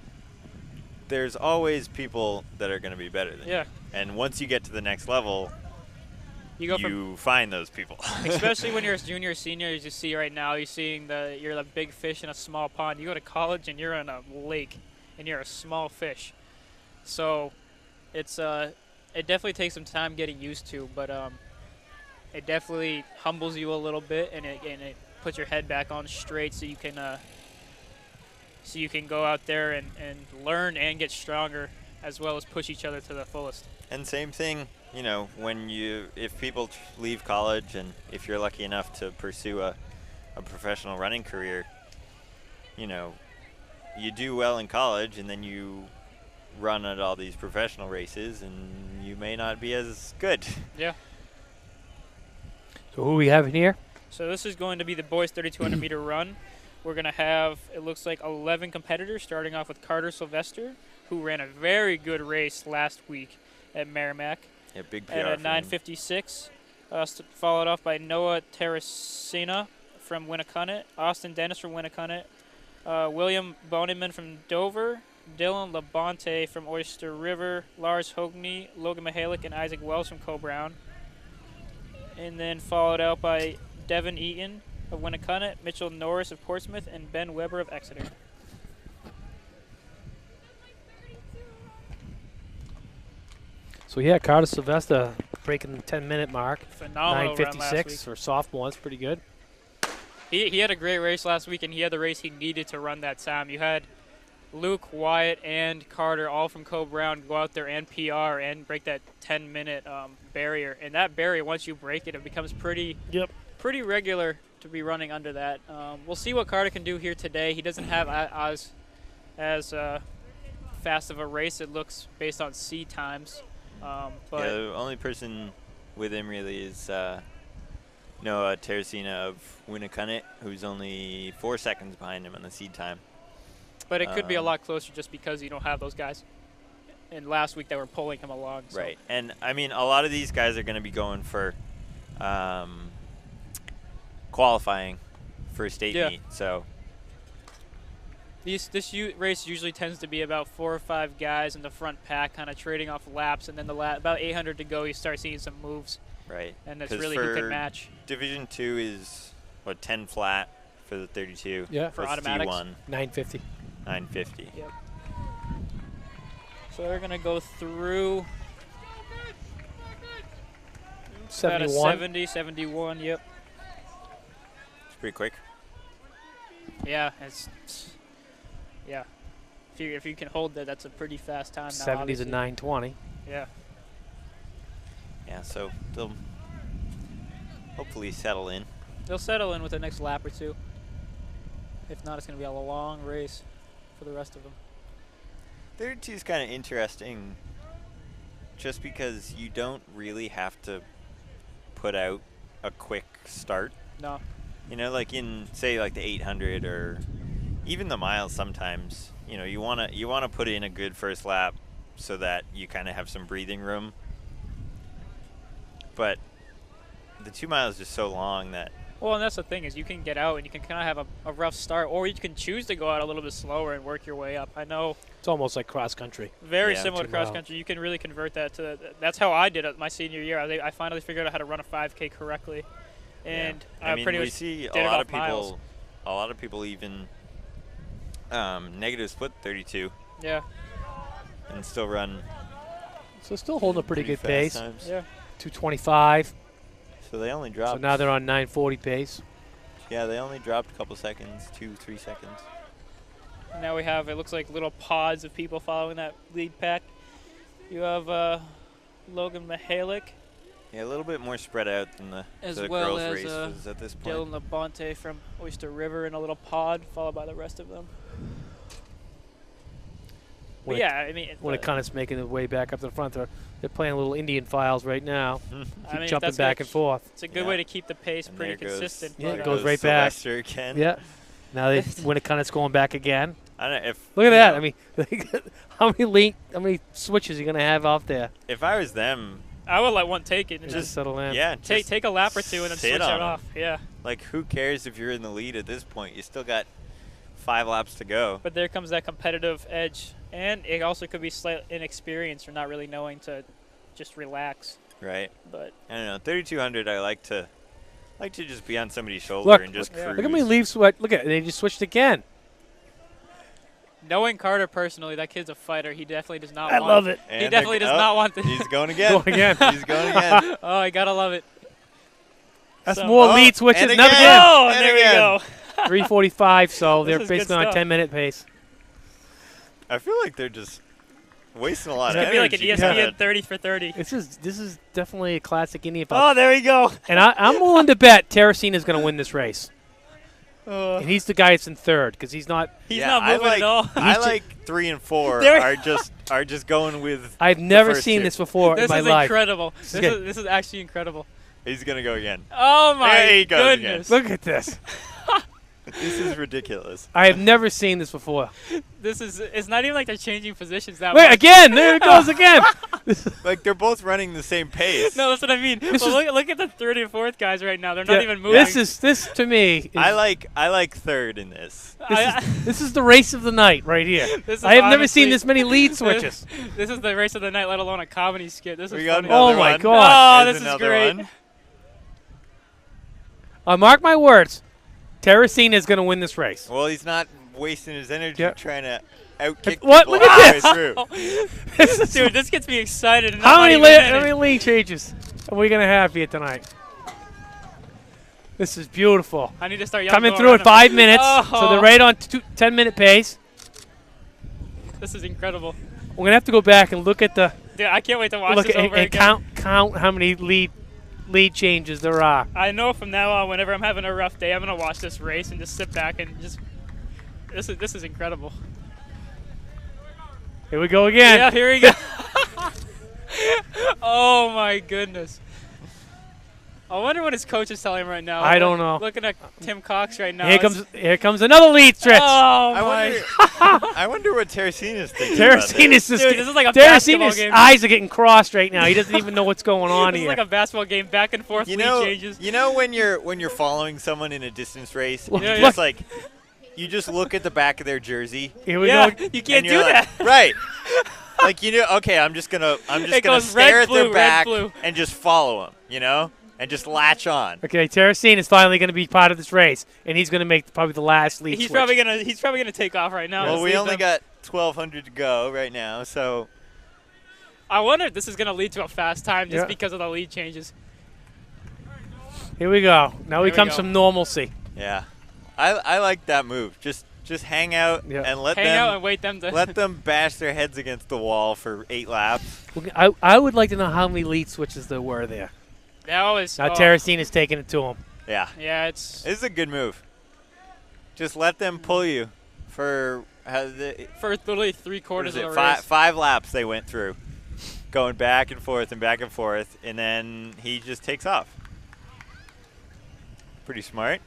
there's always people that are going to be better than you. Yeah. And once you get to the next level, You go from find those people. especially when you're a junior or senior, as you see right now, you're the big fish in a small pond. You go to college and you're in a lake, and you're a small fish. So, it's it definitely takes some time getting used to, but it definitely humbles you a little bit, and it puts your head back on straight, so you can go out there and learn and get stronger, as well as push each other to the fullest. And same thing, you know, if people leave college and if you're lucky enough to pursue a professional running career, you know, you do well in college and then you run at all these professional races and you may not be as good. Yeah. So who we have in here? So this is going to be the boys 3,200 meter run. We're going to have, it looks like, 11 competitors, starting off with Carter Sylvester, who ran a very good race last week at Merrimack. Yeah, big PR At a for him. 9:56, followed off by Noah Terracina from Winnicunnet, Austin Dennis from Winnicunnet, William Boneman from Dover, Dylan Labonte from Oyster River, Lars Hogney, Logan Mihalik, and Isaac Wells from Co-Brown. And then followed out by Devin Eaton of Winnicunnet, Mitchell Norris of Portsmouth, and Ben Weber of Exeter. So yeah, Carter Sylvester breaking the 10-minute mark. Phenomenal run last 9:56 week. for sophomore. That's pretty good. He had a great race last week, and he had the race he needed to run that time. You had Luke, Wyatt, and Carter all from Co-Brown go out there and PR and break that 10-minute barrier. And that barrier, once you break it, it becomes pretty regular to be running under that. We'll see what Carter can do here today. He doesn't have as fast of a race, it looks, based on C times. But yeah, the only person with him really is Noah Terracina of Winnicunnet, who's only 4 seconds behind him on the seed time. But it could be a lot closer just because you don't have those guys. And last week they were pulling him along. So. Right. And, I mean, a lot of these guys are going to be going for qualifying for a state meet. So this race usually tends to be about 4 or 5 guys in the front pack kind of trading off laps. And then about 800 to go, you start seeing some moves. Right. And that's really who can match. Division 2 is, 10 flat for the 32. Yeah. For What's automatics. D1? 9:50. 950. Yep. So they're going to go through 71. about a 70, 71, yep. It's pretty quick. Yeah, yeah. If you can hold that, that's a pretty fast time now. 70's a obviously. 9:20. Yeah. Yeah, so they'll hopefully settle in. They'll settle in with the next lap or two. If not, it's going to be a long race for the rest of them. 32 is kind of interesting just because you don't really have to put out a quick start. No. You know, like in, say, like the 800 or even the miles sometimes, you know, you want to put in a good first lap so that you kind of have some breathing room. But the 2 miles is just so long that... Well, and that's the thing is you can get out and you can kind of have a rough start, or you can choose to go out a little bit slower and work your way up. I know It's almost like cross country. very Yeah, similar to 2 cross mile. country. You can really convert that to that's how I did it my senior year. I finally figured out how to run a 5K correctly, and I mean, pretty we much see did it off miles. a lot of people even negative split 32 Yeah, and still run So still holding a pretty good fast pace. times. yeah. 225. So they only So dropped. now they're on 940 pace. Yeah, they only dropped a couple seconds, 2-3 seconds. And now we have, it looks like little pods of people following that lead pack. You have Logan Mihalik, Yeah, a little bit more spread out than the As the well girls' as, race was at this point. Dylan Labonte from Oyster River in a little pod, followed by the rest of them. But When yeah, I mean, Winnicunnet's making their way back up to the front. They're playing little Indian files right now. I mean, Jumping that's back gonna and forth. It's a good Yeah. way to keep the pace And pretty there goes- consistent. Yeah, but, it goes right back. Sylvester again. Yeah. Now Winnicunnet's going back again. I don't know if Look at you that. know, I mean, how many switches are you going to have off there? if I was them, I would let one take it and Just just settle in. yeah, take a lap or two and then sit switch on it 'em. off. Yeah, Like, who cares if you're in the lead at this point? You still got 5 laps to go. but there comes that competitive edge, and it also could be slight inexperience or not really knowing to just relax. Right. But I don't know. 3,200. I like to just be on somebody's shoulder Look, and just yeah. cruise. Look at me leave sweat. Look at it. They just switched again. knowing Carter personally, that kid's a fighter. He definitely does not I want love it. And He they're- definitely does oh, not want this. He's going again. Going again. He's going again. Oh, I gotta love it. That's So- more Oh, lead switches. and Another again. again. Oh, And there again. we go. 3:45. So This they're is good basically on a stuff. 10-minute pace. I feel like they're just wasting a lot This of could be like an energy. ESPN 30 for 30. This is definitely a classic Indian fight. Oh, there we go. And I'm willing to bet Teresina is going to win this race. And he's the guy that's in third because he's not. He's Yeah, not I moving like, at all. I like 3 and 4 There- are just going with. I've never first seen two. this before This in my is life. incredible. is This good. is actually incredible. He's gonna go again. Oh my There he goes again. goodness. Look at this. This is ridiculous. I have never seen this before. This is it's not even like they're changing positions that Wait, much. again. There it goes again. Like they're both running the same pace. No, that's what I mean. This Well, is- look at the third and fourth guys right now. They're Yeah, not even moving. This to me. Is, I like third in this. this is the race of the night right here. This is I have never seen honestly- this many lead switches. This is the race of the night, let alone a comedy skit. This is We got funny. another Oh my one. God. Oh, There's this is another great. one. Mark my words. Teresina is going to win this race. Well, he's not wasting his energy Yeah. trying to outkick What? people Look at all the this. way through. This is- Dude, this gets me excited. And how I'm many not even in how it. many lead changes are we going to have here tonight? This is beautiful. I need to start yelling. Coming going through around at 5 minutes, so Oh. they're right on 10-minute pace. him. This is incredible. We're gonna have to go back and look at the Dude, I can't wait to watch look this at, over and again. count how many lead changes there are. I know from now on, whenever I'm having a rough day, I'm gonna watch this race and just sit back and just. This is incredible. Here we go again. Yeah, here we go. Oh my goodness. I wonder what his coach is telling him right now. I don't know. Looking at Tim Cox right now. Here comes another lead stretch. Oh I my. wonder. I wonder what Teresina's thinking. about Teresina's this. just Dude, this is like a basketball Teresina's game. eyes are getting crossed right now. He doesn't even know what's going on This is here. like a basketball game, back and forth You lead know, changes. when you're following someone in a distance race, Look, you Yeah, just yeah. like you just look at the back of their jersey. Here we Yeah, go. you can't and you're do like, that. Right. Like okay, I'm just gonna It gonna goes stare red, at their blue, red, back blue. and just follow them, and just latch on. Okay, Teresina is finally going to be part of this race, and he's going to make probably the last lead He's switch. probably gonna take off right now. Well, Just we leave only them. got 1,200 to go right now, so I wonder if this is gonna lead to a fast time just Yeah. because of the lead changes. Here we go. Now Here we comes go. some normalcy. yeah, I like that move. Just hang out Yeah. and let Hang out and them wait them to. let them bash their heads against the wall for 8 laps. I would like to know how many lead switches there were there. That was. Now oh, Teresina's taking it to him. Yeah, Yeah, it's this is a good move. Just let them pull you for for literally 3 what quarters is of it? the race. Five laps they went through, going back and forth, and then he just takes off. Pretty smart.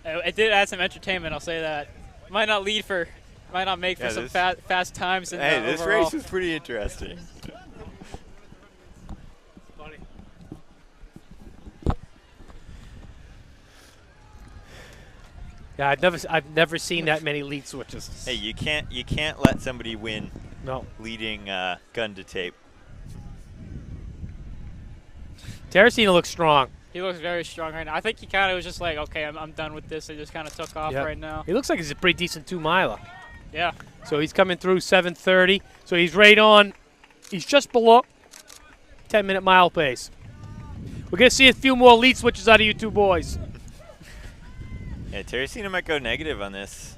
It did add some entertainment. I'll say that. Might not make for Yeah, some this- fast times. In Hey, the this overall. race was pretty interesting. Yeah, I've never seen that many lead switches. Hey, you can't let somebody win No. leading gun to tape. Teresina looks strong. He looks very strong right now. I think he kind of was just like, okay, I'm done with this. And just kind of took off Yep. right now. He looks like he's a pretty decent 2-miler. Yeah. So he's coming through 7:30. So he's right on. He's just below 10-minute mile pace. We're going to see a few more lead switches out of you two boys. Yeah, Teresina might go negative on this.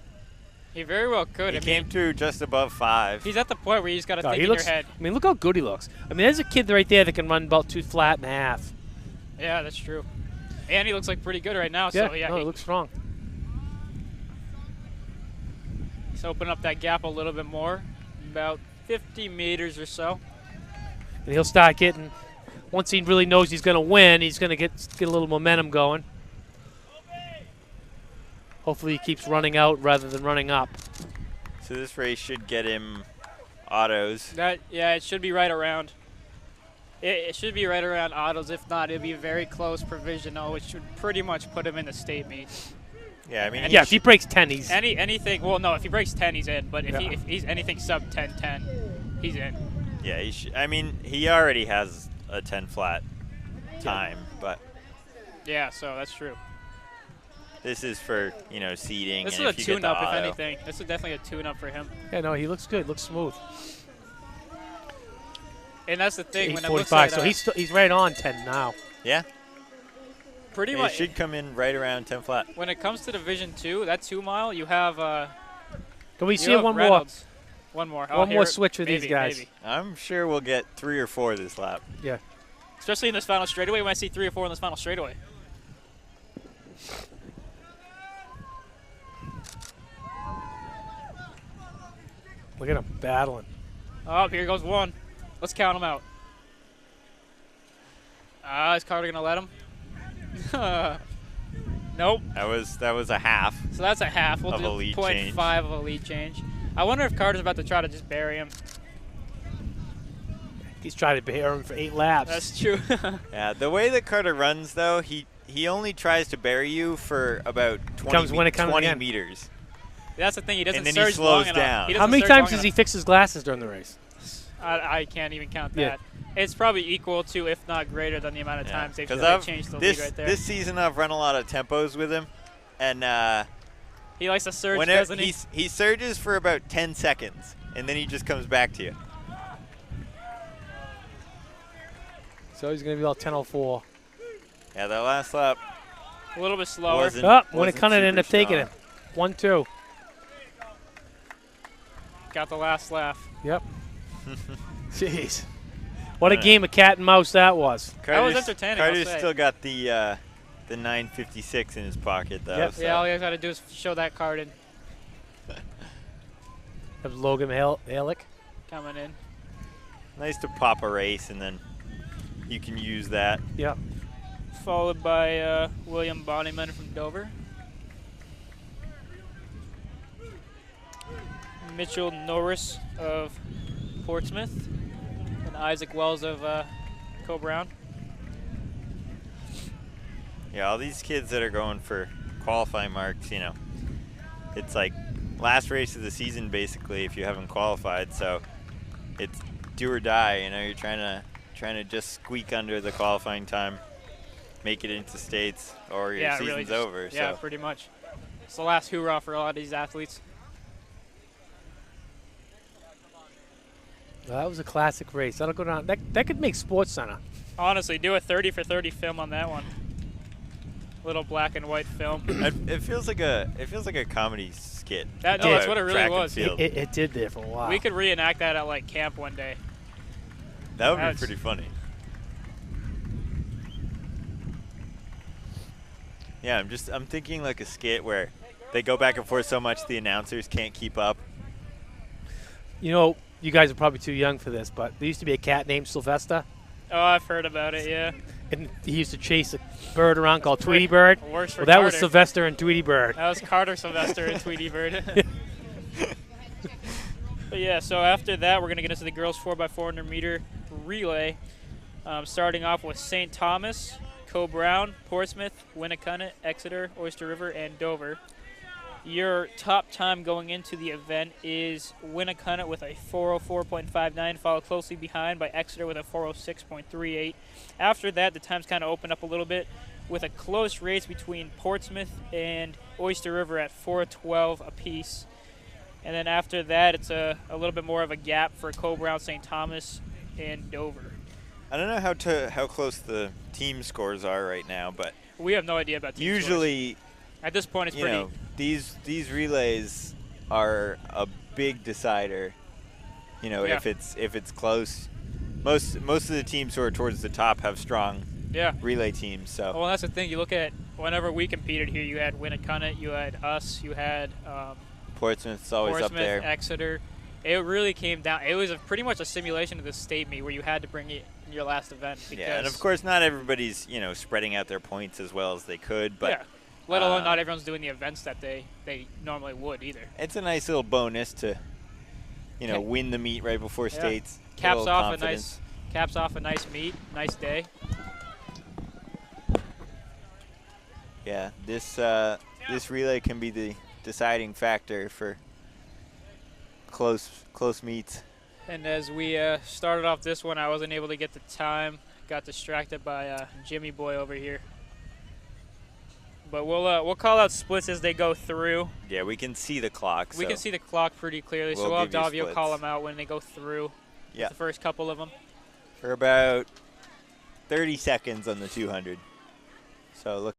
He very well could. He I came mean, through just above 5. he's at the point where you just got to No, think he in looks, your head. I mean, look how good he looks. I mean, there's a kid right there that can run about 2 flat and a half. Yeah, that's true. And he looks like pretty good right now. Yeah, So yeah, no, he looks strong. he's opening up that gap a little bit more, about 50 meters or so. And he'll start getting, once he really knows he's going to win, he's going to get a little momentum going. Hopefully he keeps running out rather than running up. So this race should get him autos. Yeah, it should be right around. It should be right around autos. If not, it'll be very close provisional, which should pretty much put him in the state meets. Yeah, I mean, Yeah, if he breaks 10, he's Anything. Well, no, if he breaks 10, he's in. But if he's anything sub 10-10, he's in. yeah, I mean, he already has a 10 flat time, but Yeah, so that's true. this is for, seeding. This and is a if you get the tune-up, if auto. anything. This is definitely a tune-up for him. Yeah, no, he looks good. Looks smooth. And that's the thing. When it looks 845. at, So he's right on 10 now. Yeah, pretty it much should come in right around 10 flat. when it comes to Division 2, that 2 mile, you have Can we you see have one more? Reynolds. One more. One here more it- switch with these maybe, guys. maybe. I'm sure we'll get 3 or 4 this lap. Yeah. Especially in this final straightaway. When I see 3 or 4 in this final straightaway. Look at him battling. Oh, here goes one. Let's count him out. Is Carter gonna let him? Nope. That was a half. So that's a half. We'll Of do a lead 0.5 change. of a lead change. I wonder if Carter's about to try to just bury him. He's trying to bear him for 8 laps. That's true. Yeah, the way that Carter runs, though, he only tries to bury you for about 20, Comes when it comes 20 again. meters. That's the thing. He doesn't And then he surge slows long enough. down. He How doesn't many surge times long does he enough. fix his glasses during the race? I can't even count Yeah. that. It's probably equal to, if not greater than the amount of times they've changed the lead right there. This season I've run a lot of tempos with him, and He likes to surge, whenever doesn't he? he surges for about 10 seconds, and then he just comes back to you. So he's going to be all 10:04. Yeah, that last lap A little bit slower. wasn't. When it wasn't kind of ended up super taking it. strong. 1-2. Got the last laugh. Yep. Jeez. What a game of cat and mouse that was. That was entertaining, I'll Carter's say. still got the 956 in his pocket, though. Yep. So. Yeah, all you got to do is show that card in That was Logan Halick. coming in. Nice to pop a race, and then you can use that. Yep. Followed by William Bonnyman from Dover. Mitchell Norris of Portsmouth. And Isaac Wells of Co-Brown. Yeah, all these kids that are going for qualifying marks, it's like last race of the season basically if you haven't qualified. So it's do or die. You're trying to just squeak under the qualifying time, make it into states, or your Yeah, season's really just, over. Yeah, so pretty much. It's the last hoorah for a lot of these athletes. Well, that was a classic race. That'll go down. That could make Sports Center. Honestly, do a 30 for 30 film on that one. Little black and white film. it feels like a comedy skit. That's about what it really track and was. field. It did there for a while. We could reenact that at like camp one day. That would be that's- pretty funny. Yeah, I'm thinking like a skit where they go back and forth so much the announcers can't keep up. You guys are probably too young for this, but there used to be a cat named Sylvester, Oh, I've heard about it, yeah. and he used to chase a bird around called Tweety Bird. Works for Well, that was Carter. Sylvester and Tweety Bird. That was Carter, Sylvester, and Tweety Bird. But yeah, so after that, we're going to get into the girls 4x400 meter relay. Starting off with St. Thomas, Co-Brown, Portsmouth, Winnicott, Exeter, Oyster River, and Dover. Your top time going into the event is Winnicott with a 4:04.59, followed closely behind by Exeter with a 4:06.38. After that, the times kind of opened up a little bit with a close race between Portsmouth and Oyster River at 4:12 apiece. And then after that, it's a little bit more of a gap for Co-Brown, St. Thomas, and Dover. I don't know how close the team scores are right now, but We have no idea about team scores. usually, At this point, it's pretty. these relays are a big decider. Yeah. If it's close, most of the teams who are towards the top have strong Yeah. relay teams. So Well, that's the thing. You look at whenever we competed here, you had Winnicott, you had us, you had Portsmouth's always Portsmouth, up there. Exeter. It really came down. It was pretty much a simulation of the state meet where you had to bring it in your last event. Because, Yeah, and of course not everybody's spreading out their points as well as they could, but yeah. Let alone not everyone's doing the events that they normally would either. it's a nice little bonus to win the meet right before Yeah. states. Caps Little off confidence. a nice meet, nice day. Yeah, this this relay can be the deciding factor for close meets. And as we started off this one, I wasn't able to get the time. Got distracted by Jimmy Boy over here. But we'll call out splits as they go through. Yeah, we can see the clock. We can see the clock pretty clearly, so we'll we'll have give you Davio call splits. them out when they go through. Yeah. The first couple of them. For about 30 seconds on the 200. So look.